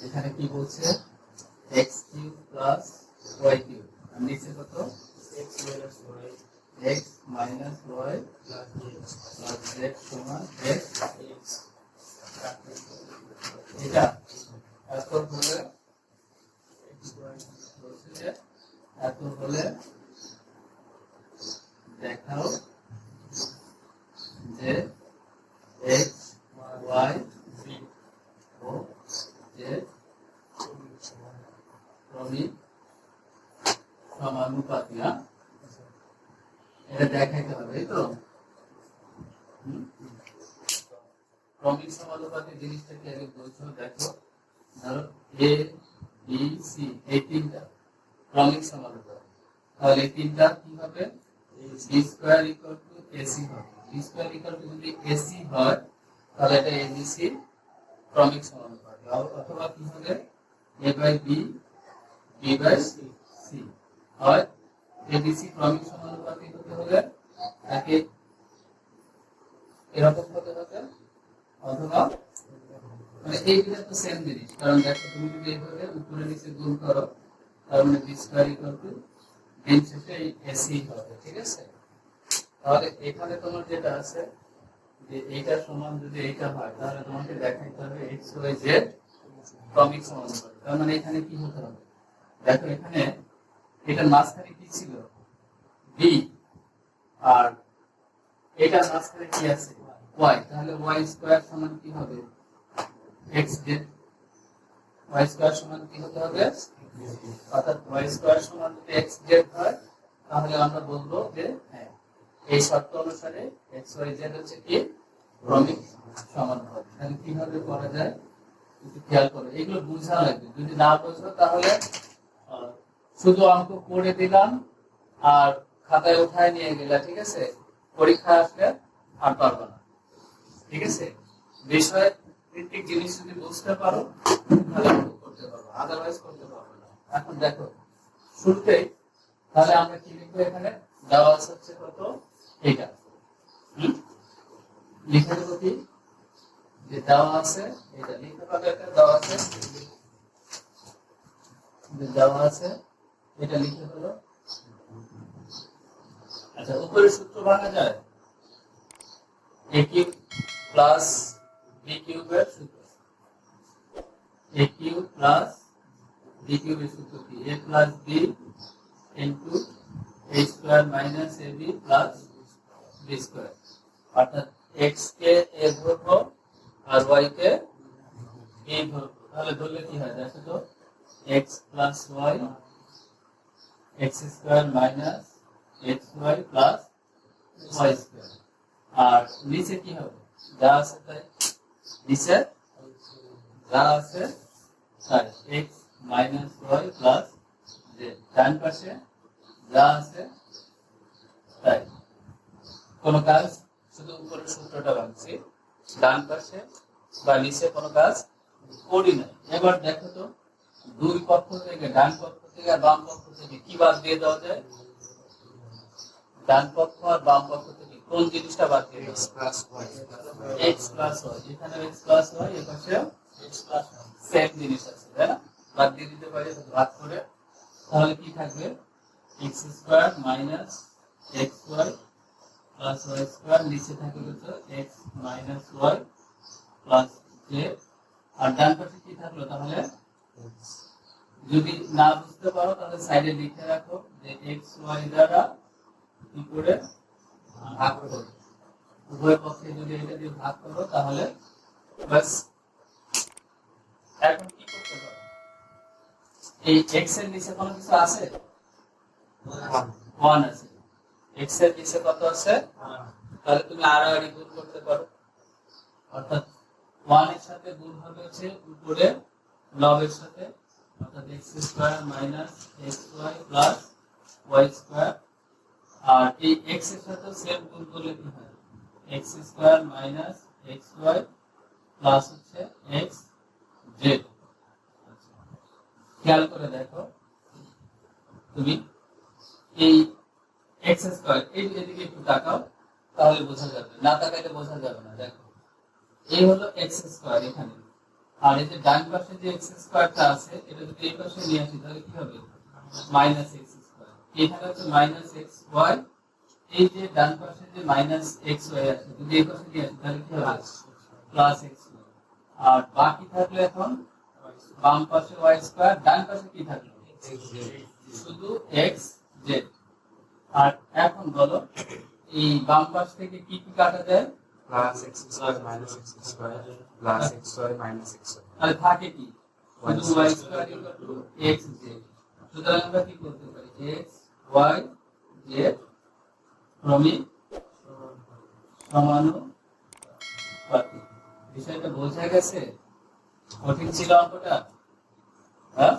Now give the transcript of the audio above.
এখানে কি বলছে x cube plus y cube আর নিচে কত x minus y plus z সমান x এটা এত হলে এত হলে দেখাও যে x y ও z ক্রমিক সমানুপাতি। এটা দেখাইতে হবে এই তো ক্রমিক সমানুপাতি জিনিসটা কি আগে বলছো। দেখো ধরো a b c এই তিনটা ক্রমিক সমানুপাতি, তাহলে এই তিনটা কি হবে b square equal two ac হবে। b স্কয়ার ইকুয়াল টু যদি ac হয় তাহলে এটা abc ক্রমিক সমানুপাতি, অথবা কি হবে a by b b by c হয়। abc ক্রমিক সমানুপাতি হতে হলে তাকে এরকম হতে হবে, অথবা মানে এইটা তো সেম জিনিস, কারণ দেখো তুমি যদি এইভাবে উপরে নিচে গুণ করো তার মানে b স্কয়ার ইকুয়াল টু দিন শেষে এই ac হবে। ঠিক আছে, তাহলে এখানে তোমার যেটা আছে যে এইটা সমান যদি এইটা হয় তাহলে তোমাকে দেখাইতে হবে x y z ক্রমিক সমানুপাতি। তার মানে এখানে কি হতে হবে, দেখো এখানে এটার মাঝখানে কি ছিল b আর এটার মাঝখানে কি আছে y, তাহলে y স্কয়ার সমান কি হবে x z, y স্কয়ার সমান কি হতে হবে, অর্থাৎ y স্কয়ার সমান যদি x z হয় তাহলে আমরা বলবো যে হ্যাঁ এই শর্ত অনুসারে x y z হচ্ছে কি ক্রমিক সমানুপাতি। তাহলে কিভাবে করা যায় একটু খেয়াল করো, এগুলো বুঝা লাগবে। যদি না বুঝো তাহলে শুধু অঙ্ক করে দিলাম আর খাতায় উঠায় নিয়ে গেলে, ঠিক আছে, পরীক্ষা আসলে আর পারবে না। ঠিক আছে, বিষয় ভিত্তিক জিনিস যদি বুঝতে পারো তাহলে অঙ্ক করতে পারবো, আদারওয়াইজ করতে পারবো না। এখন দেখো শুরুতেই তাহলে আমরা কি লিখবো, এখানে দেওয়া আছে হচ্ছে কত এটা লিখে দেবো কি যে দেওয়া আছে এটা লিখতে পারবে, এটা দেওয়া আছে দেওয়া আছে এটা লিখে হলো। আচ্ছা, উপরে সূত্র ভাঙা যায় a কিউব প্লাস b কিউবের সূত্র, a কিউব প্লাস b কিউবের সূত্র কি a plus b into a square minus ab plus b square, অর্থাৎ x কে a ধরবো আর y কে b ধরবো। তাহলে ধরলে কি হয় দেখো তো x plus y x square minus xy plus y square, আর নিচে কি হবে যা আছে তাই, নিচে যা আছে তাই x minus y plus z, ডান পাশে যা আছে তাই। কোনো কাজ শুধু উপরের সূত্রটা ভাঙছি, ডান পাশে বা নিচে কোনো কাজ করি নাই। এবার দেখো তো দুই পক্ষ থেকে, ডান পক্ষ থেকে আর বাম পক্ষ থেকে কি বাদ দিয়ে দেওয়া যায়, ডান পক্ষ আর বাম পক্ষ থেকে কোন জিনিসটা বাদ দিয়ে দেওয়া যায়, x প্লাস y, এখানে x প্লাস y এর পাশে x প্লাস y সেম জিনিস আছে তাই না, বাদ দিয়ে দিতে পারি ভাগ করে। তাহলে কি থাকবে x square minus xy plus y square, নিচে থাকে হচ্ছে x minus y plus z, আর ডান পাশে কি থাকলো, তাহলে যদি না বুঝতে পারো তাহলে সাইডে লিখে রাখো যে x y দ্বারা কি করে ভাগ করো, উভয় পক্ষে যদি এটা দিয়ে ভাগ করো তাহলে বাস। এখন কি করতে পারো, এই x এর নিচে কোনো কিছু আছে 1 আছে, x এর নিচে কত আছে, তাহলে তুমি আড়াআড়ি গুণ করতে পারো, অর্থাৎ 1 এর সাথে গুণ হবে হচ্ছে উপরে লবের সাথে, অর্থাৎ x square minus xy plus y square, আর এই x এর সাথে সেম গুণ করলে কি হয় x square minus xy plus হচ্ছে x z। খেয়াল করে দেখো তুমি এই x স্কয়ার এই এদিকে একটু তাকাও তাহলে বোঝা যাবে, না তাকাইলে বোঝা যাবে না। দেখো এই হলো x স্কয়ার এখানে, আর এই যে ডান পাশে যে x স্কয়ারটা আছে এটা যদি এই পাশে নিয়ে আসি তাহলে কি হবে মাইনাস এক্স স্কয়ার। এখানে হচ্ছে মাইনাস এক্স ওয়াই, এই যে ডান পাশে যে মাইনাস এক্স ওয়াই আছে যদি এই পাশে নিয়ে আসি তাহলে কি হবে প্লাস এক্স ওয়াই। আর বাকি থাকলো এখন বাম পাশে ওয়াই স্কয়ার, ডান পাশে কি থাকলো শুধু এক্স জেড। আর এখন বলো এই বাম পাশ থেকে কি কি কাটা যায় plus x square minus x square plus x y minus x y, তাহলে থাকে কি শুধু y square equal to x z. সুতরাং আমরা কি করতে পারি এক্স ওয়াই জেড ক্রমিক সমানুপাতিক। বিষয়টা বোঝা গেছে? কঠিন ছিল অঙ্কটা? হ্যাঁ